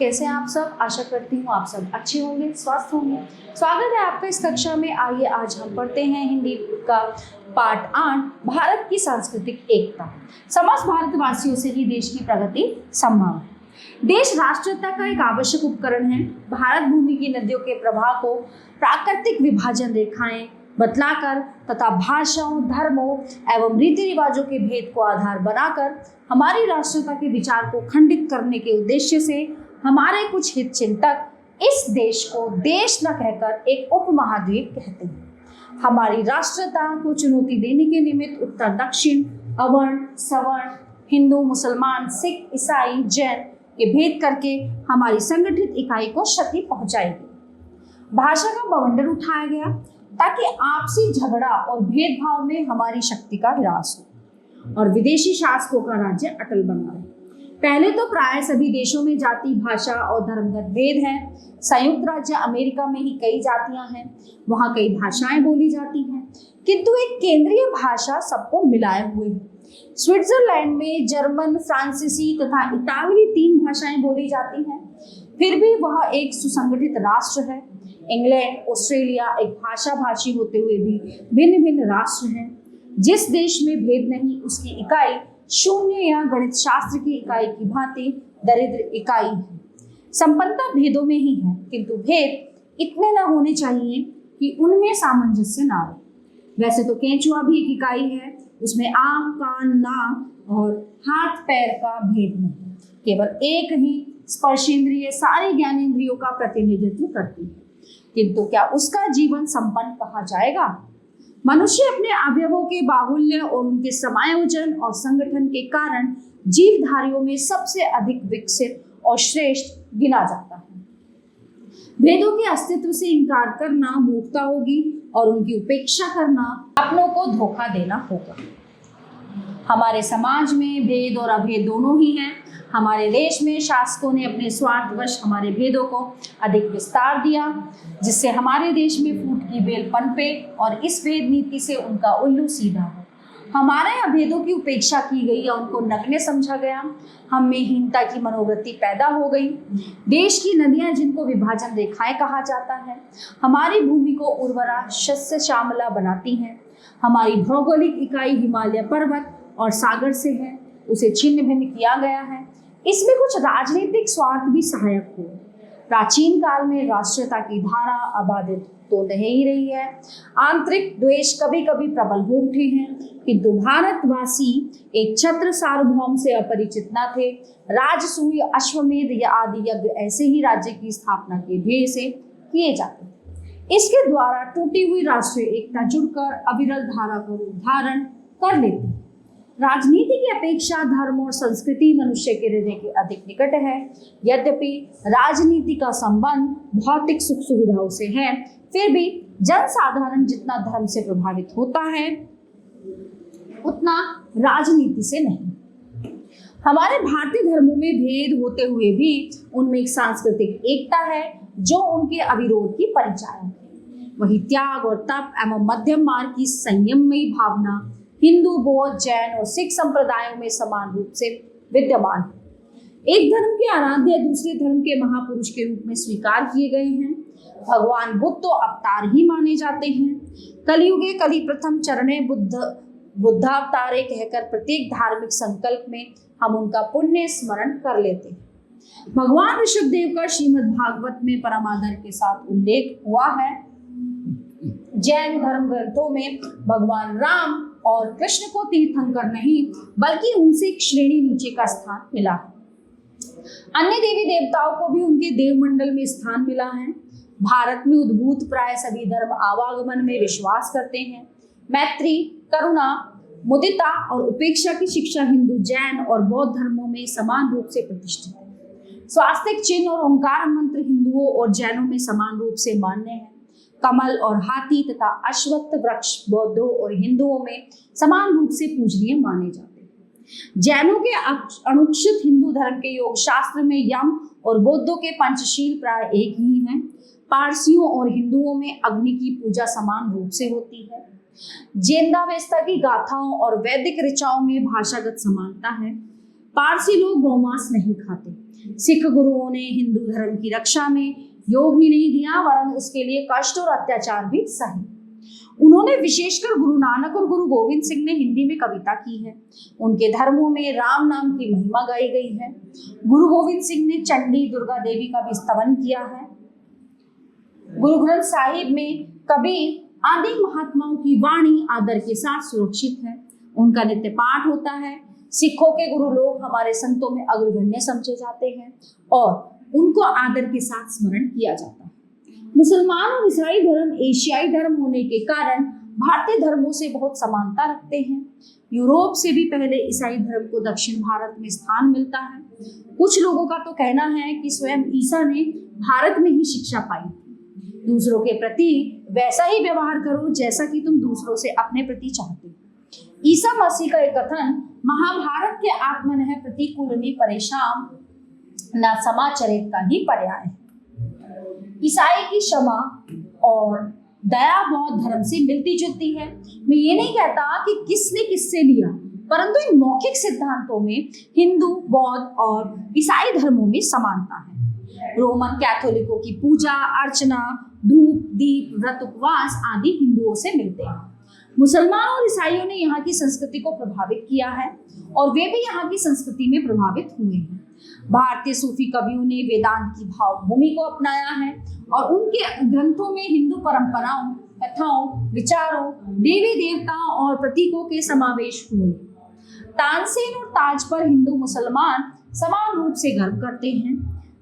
कैसे हैं आप सब। आशा करती हूँ आप सब अच्छे होंगे, स्वस्थ होंगे। स्वागत है आपका इस कक्षा में। आइए आज हम पढ़ते हैं हिंदी का पाठ 8, भारत की सांस्कृतिक एकता। समस्त भारतवासियों से ही देश की प्रगति संभव है। देश राष्ट्रीयता का एक आवश्यक उपकरण है। भारत भूमि की नदियों के प्रवाह को प्राकृतिक विभाजन रेखाएं बतलाकर तथा भाषाओं, धर्मों एवं रीति रिवाजों के भेद को आधार बनाकर हमारी राष्ट्रीयता के विचार को खंडित करने के उद्देश्य से हमारे कुछ हित चिंतक इस देश को देश न कहकर एक उपमहाद्वीप कहते हैं। हमारी राष्ट्रीयता को चुनौती देने के निमित्त उत्तर दक्षिण, अवर्ण, सवर्ण, हिंदू, मुसलमान, सिख, ईसाई, जैन के भेद करके हमारी संगठित इकाई को क्षति पहुंचाएगी। भाषा का बवंडर उठाया गया ताकि आपसी झगड़ा और भेदभाव में हमारी शक्ति का ह्रास हो और विदेशी शासकों का राज्य अटल बना रहे। पहले तो प्राय सभी देशों में जाति, भाषा और धर्मगत भेद है। संयुक्त राज्य अमेरिका में ही कई जातियां हैं, वहां कई भाषाएं बोली जाती हैं, किंतु एक केंद्रीय भाषा सबको मिलाए हुए है। स्विट्जरलैंड में जर्मन, फ्रांसीसी तथा इतालवी 3 भाषाएं बोली जाती हैं, फिर भी वह एक सुसंगठित राष्ट्र है। इंग्लैंड, ऑस्ट्रेलिया एक भाषा भाषी होते हुए भी भिन्न भिन्न राष्ट्र हैं। जिस देश में भेद नहीं, उसकी इकाई शून्य या गणित शास्त्र की इकाई की भांति दरिद्र इकाई है। संपन्नता भेदों में ही है, किंतु भेद इतने न होने चाहिए कि उनमें सामंजस्य ना हो। वैसे तो केंचुआ भी एक इकाई है, उसमें आंख, कान, नाक और हाथ पैर का भेद नहीं, केवल एक ही स्पर्शेंद्रिय सारे ज्ञानेंद्रियों का प्रतिनिधित्व करती है, किंतु क्या उसका जीवन संपन्न कहा जाएगा? मनुष्य अपने अवयवों के बाहुल्य और उनके समायोजन और संगठन के कारण जीवधारियों में सबसे अधिक विकसित और श्रेष्ठ गिना जाता है। भेदों के अस्तित्व से इंकार करना मूर्खता होगी और उनकी उपेक्षा करना अपनों को धोखा देना होगा। हमारे समाज में भेद और अभेद दोनों ही हैं। हमारे देश में शासकों ने अपने स्वार्थवश हमारे भेदों को अधिक विस्तार दिया, जिससे हमारे देश में फूट की बेल पनपे और इस भेद नीति से उनका उल्लू सीधा हो। हमारे अभेदों की उपेक्षा की गई या उनको नगण्य समझा गया। हम में हीनता की मनोवृत्ति पैदा हो गई। देश की नदियां, जिनको विभाजन रेखाएं कहा जाता है, हमारी भूमि को उर्वरा, शस्य श्यामला बनाती हैं। हमारी भौगोलिक इकाई हिमालय पर्वत और सागर से है, उसे छिन्न भिन्न किया गया है। इसमें कुछ राजनीतिक स्वार्थ भी सहायक हो। प्राचीन काल में राष्ट्रीयता की धारा अबाधित तो नहीं ही रही है। आंतरिक द्वेष कभी कभी प्रबल हो उठे हैं, किंतु भारतवासी एक छत्र सार्वभौम से अपरिचित न थे। राजसूय, अश्वमेध या आदि यज्ञ ऐसे ही राज्य की स्थापना के ध्येय से किए जाते। इसके द्वारा टूटी हुई राष्ट्रीय एकता जुड़कर अविरल धारा का रूप धारण कर लेती। राजनीति की अपेक्षा धर्म और संस्कृति मनुष्य के हृदय के अधिक निकट है। यद्यपि राजनीति का संबंध भौतिक सुख सुविधाओं से है, फिर भी जनसाधारण जितना धर्म से प्रभावित होता है उतना राजनीति से नहीं। हमारे भारतीय धर्मों में भेद होते हुए भी उनमें एक सांस्कृतिक एकता है जो उनके अविरोध की परिचायक है। वही त्याग और तप एवं मध्यम मार्ग की संयममयी भावना हिंदू, बौद्ध, जैन और सिख संप्रदायों में समान रूप से विद्यमान है। एक धर्म के आराध्य दूसरे धर्म के महापुरुष के रूप में स्वीकार किए गए हैं। भगवान बुद्ध तो अवतार ही माने जाते हैं। कलियुगे कलि प्रथम चरणे बुद्धावतारे कहकर प्रत्येक धार्मिक संकल्प में हम उनका पुण्य स्मरण कर लेते हैं। भगवान ऋषभदेव का श्रीमद् भागवत में परमादर के साथ उल्लेख हुआ है। जैन धर्म ग्रंथों में भगवान राम और कृष्ण को तीर्थंकर नहीं बल्कि उनसे एक श्रेणी नीचे का स्थान मिला है। अन्य देवी देवताओं को भी उनके देवमंडल में स्थान मिला है। भारत में उद्भूत प्राय सभी धर्म आवागमन में विश्वास करते हैं। मैत्री, करुणा, मुदिता और उपेक्षा की शिक्षा हिंदू, जैन और बौद्ध धर्मों में समान रूप से प्रतिष्ठित है। स्वास्तिक चिन्ह और ओंकार मंत्र हिंदुओं और जैनों में समान रूप से मान्य है। कमल और हाथी तथा अश्वत्थ वृक्ष बौद्धों और हिंदुओं में समान रूप से पूजनीय माने जाते हैं। जैनों के अनुक्षित हिंदू धर्म के योग शास्त्र में यम और बौद्धों के पंचशील प्राय एक ही हैं। पारसियों और हिंदुओं में अग्नि की पूजा समान रूप से होती है। जेंदावेस्ता की गाथाओं और वैदिक ऋचाओं में भाषागत समानता है। पारसी लोग गौमांस नहीं खाते, सिख गुरुओं ने हिंदू धर्म की रक्षा में योग ही नहीं दिया वरन उसके लिए कष्ट और अत्याचार भी सहे। उन्होंने विशेषकर गुरु नानक और गुरु गोविंद सिंह ने हिंदी में कविता की है। उनके धर्मों में राम नाम की महिमा गाई गई है। गुरु गोविंद सिंह ने चंडी दुर्गा देवी का भी स्तवन किया है। गुरु ग्रंथ साहिब में कबीर आदि महात्माओं की वाणी आदर के साथ सुरक्षित है। उनका नित्य पाठ होता है। सिखों के गुरु लोग हमारे संतों में अग्रगण्य समझे जाते हैं और उनको आदर के साथ स्मरण किया जाता है। मुसलमान और ईसाई धर्म एशियाई धर्म होने के कारण भारतीय धर्मों से बहुत समानता रखते हैं। यूरोप से भी पहले ईसाई धर्म को दक्षिण भारत में स्थान मिलता है। कुछ लोगों का तो कहना है कि स्वयं ईसा ने भारत में ही शिक्षा पाई। दूसरों के प्रति वैसा ही व्यवहार करो जैसा कि तुम दूसरों से अपने प्रति चाहते हो। ईसा मसीह का एक कथन महाभारत के आत्मन है प्रतिकूलनी परेशान न समाचरित का ही पर्याय है। ईसाई की क्षमा और दया बौद्ध धर्म से मिलती जुलती है। मैं ये नहीं कहता कि किसने किससे लिया, परंतु इन मौखिक सिद्धांतों में हिंदू, बौद्ध और ईसाई धर्मों में समानता है। रोमन कैथोलिकों की पूजा अर्चना, धूप, दीप, व्रत, उपवास आदि हिंदुओं से मिलते हैं। मुसलमान और ईसाइयों ने यहाँ की संस्कृति को प्रभावित किया है और वे भी यहाँ की संस्कृति में प्रभावित हुए हैं। भारतीय सूफी कवियों ने वेदांत की भावभूमि को अपनाया है और उनके ग्रंथों में हिंदू परंपराओं, कथाओं, विचारों, देवी देवताओं और प्रतीकों के समावेश हुए। तानसेन और ताज पर हिंदू मुसलमान समान रूप से गर्व करते हैं।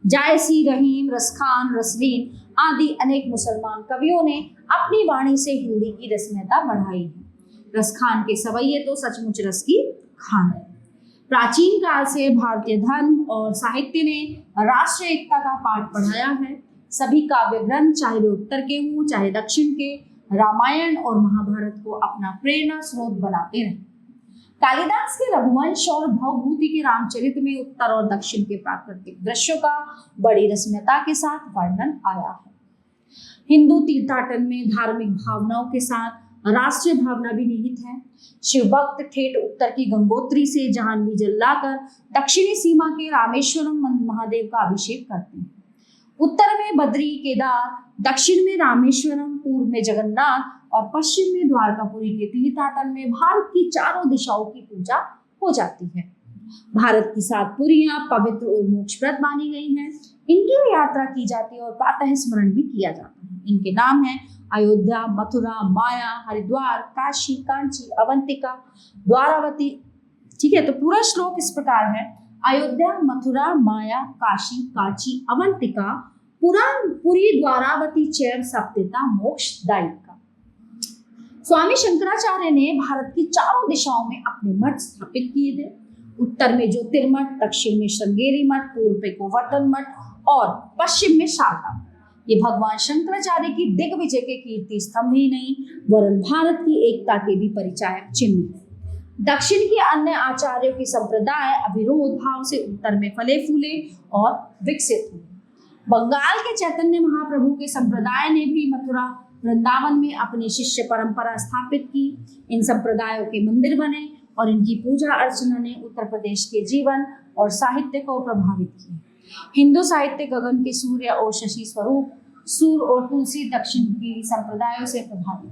जायसी, रहीम, रसखान, रसलीन आदि अनेक मुसलमान कवियों ने अपनी वाणी से हिंदी की रसमयता बढ़ाई है। रसखान के सवैये तो सचमुच रस की खान है। प्राचीन काल से भारतीय धर्म और साहित्य ने राष्ट्रीय एकता का पाठ पढ़ाया है। सभी काव्य ग्रंथ चाहे वे उत्तर के हों चाहे दक्षिण के, रामायण और महाभारत को अपना प्रेरणा स्रोत बनाते रहे। कालिदास के रघुवंश और भवभूति के रामचरित में उत्तर और दक्षिण के प्राकृतिक दृश्यों का बड़ी रसमयता के साथ वर्णन आया है। हिंदू तीर्थाटन में धार्मिक भावनाओं के साथ राष्ट्रीय भावना भी निहित है। शिव भक्त ठेठ उत्तर की गंगोत्री से जाह्नवी जल लाकर दक्षिणी सीमा के रामेश्वरम महादेव का अभिषेक करते हैं। उत्तर में बद्री, केदार, दक्षिण में रामेश्वरम, पूर्व में जगन्नाथ और पश्चिम में द्वारकापुरी के तीर्थाटन में भारत की चारों दिशाओं की पूजा हो जाती है। भारत की 7 पुरियां पवित्र और मोक्षप्रद मानी गई हैं। इनकी यात्रा की जाती है और प्रातः स्मरण भी किया जाता है। इनके नाम हैं अयोध्या, मथुरा, माया, हरिद्वार, काशी, कांची, अवंतिका, द्वारावती। ठीक है, तो पूरा श्लोक इस प्रकार है। अयोध्या, मथुरा, माया, काशी, कांची, अवंतिका, पुरी, द्वारावती, चैर, सप्तिता, मोक्षदायिका। स्वामी शंकराचार्य ने भारत की चारों दिशाओं में अपने मठ स्थापित किए थे। उत्तर में ज्योतिर्मठ, दक्षिण में श्रृंगेरी मठ, पूर्व में गोवर्धन मठ और पश्चिम में शारदा। ये भगवान शंकराचार्य की दिग्विजय के कीर्ति स्तंभ ही नहीं वरन भारत की एकता के भी परिचायक चिन्ह है। दक्षिण के अन्य आचार्यों की संप्रदाय अविरोध भाव से उत्तर में फले फूले और विकसित हुए। बंगाल के चैतन्य महाप्रभु के संप्रदाय ने भी मथुरा, वृंदावन में अपनी शिष्य परंपरा स्थापित की। इन संप्रदायों के मंदिर बने और इनकी पूजा अर्चना ने उत्तर प्रदेश के जीवन और साहित्य को प्रभावित किया। हिंदू साहित्य गगन के सूर्य और शशि स्वरूप, सूर और तुलसी दक्षिण की संप्रदायों से प्रभावित।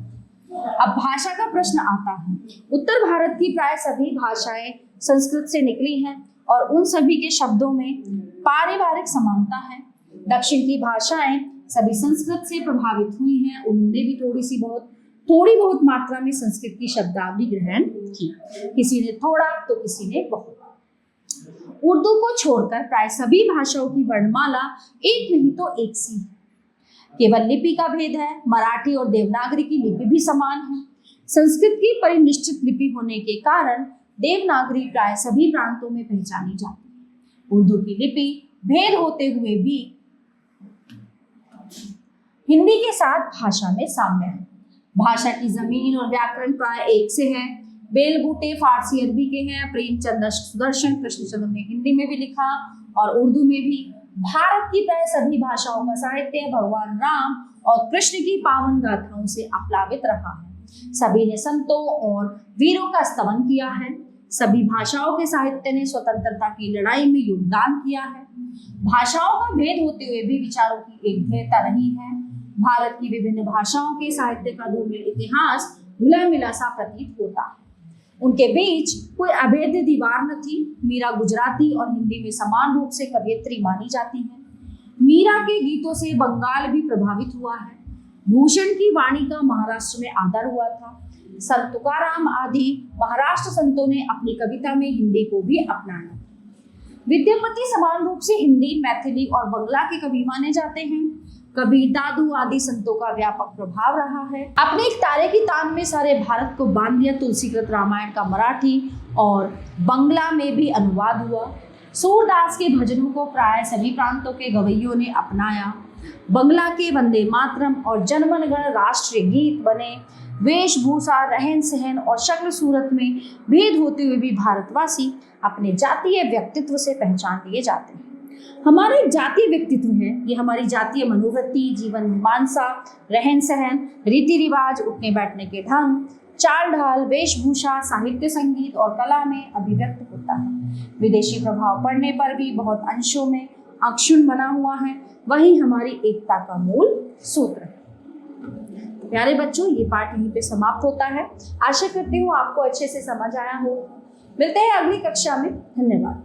अब भाषा का प्रश्न आता है। उत्तर भारत की प्राय सभी भाषाएं संस्कृत से निकली हैं और उन सभी के शब्दों में पारिवारिक समानता है। दक्षिण की भाषाएं सभी संस्कृत से प्रभावित हुई हैं। उन्होंने भी थोड़ी बहुत मात्रा में संस्कृत की शब्दावली ग्रहण की। किसी ने थोड़ा तो किसी ने बहुत। उर्दू को छोड़कर प्राय सभी भाषाओं की वर्णमाला एक नहीं तो एक सी है। केवल लिपि का भेद है। मराठी और देवनागरी की लिपि भी समान है। संस्कृत की परिनिश्चित लिपि होने के कारण देवनागरी प्राय सभी प्रांतों में पहचानी जाती है। उर्दू की लिपि भेद होते हुए भी हिंदी के साथ भाषा में साम्य है। भाषा की जमीन और व्याकरण प्राय एक से है। बेल बूटे फारसी अरबी के हैं। प्रेमचंद सुदर्शन कृष्णचंद्र ने हिंदी में भी लिखा और उर्दू में भी। भारत की प्राय सभी भाषाओं का साहित्य भगवान राम और कृष्ण की पावन गाथाओं से आप्लावित रहा है। सभी ने संतों और वीरों का स्तवन किया है। सभी भाषाओं के साहित्य ने स्वतंत्रता की लड़ाई में योगदान किया है। भाषाओं का भेद होते हुए भी विचारों की एकता रही है। भारत की विभिन्न भाषाओं के साहित्य का धूमिल इतिहास घुला मिला सा प्रतीत होता है। उनके बीच कोई अभेद्य दीवार न थी। मीरा गुजराती और हिंदी में समान रूप से कवयित्री मानी जाती है। मीरा के गीतों से बंगाल भी प्रभावित हुआ है। भूषण की वाणी का महाराष्ट्र में आदर हुआ था। संत तुकाराम आदि महाराष्ट्र संतों ने अपनी कविता में हिंदी को भी अपनाया। विद्यापति समान रूप से हिंदी, मैथिली और बंगला के कवि माने जाते हैं। कबीर, दादू आदि संतों का व्यापक प्रभाव रहा है। अपने एक तारे की तान में सारे भारत को बांध दिया। तुलसीकृत रामायण का मराठी और बंगला में भी अनुवाद हुआ। सूरदास के भजनों को प्राय सभी प्रांतों के गवैयों ने अपनाया। बंगला के वंदे मातरम और जनगण मन राष्ट्रीय गीत बने। वेशभूषा, रहन सहन और शक्ल सूरत में भेद होते हुए भी भारतवासी अपने जातीय व्यक्तित्व से पहचान लिए जाते हैं। हमारा एक जातीय व्यक्तित्व है, ये हमारी जातीय मनोवृत्ति, जीवन मीमांसा, रहन सहन, रीति रिवाज, उठने बैठने के ढंग, चाल ढाल, वेशभूषा, साहित्य, संगीत और कला में अभिव्यक्त होता है। विदेशी प्रभाव पड़ने पर भी बहुत अंशों में अक्षुण्ण बना हुआ है। वही हमारी एकता का मूल सूत्र है। प्यारे बच्चों, ये पाठ यहीं पे समाप्त होता है। आशा करती हूँ आपको अच्छे से समझ आया हो। मिलते हैं अगली कक्षा में। धन्यवाद।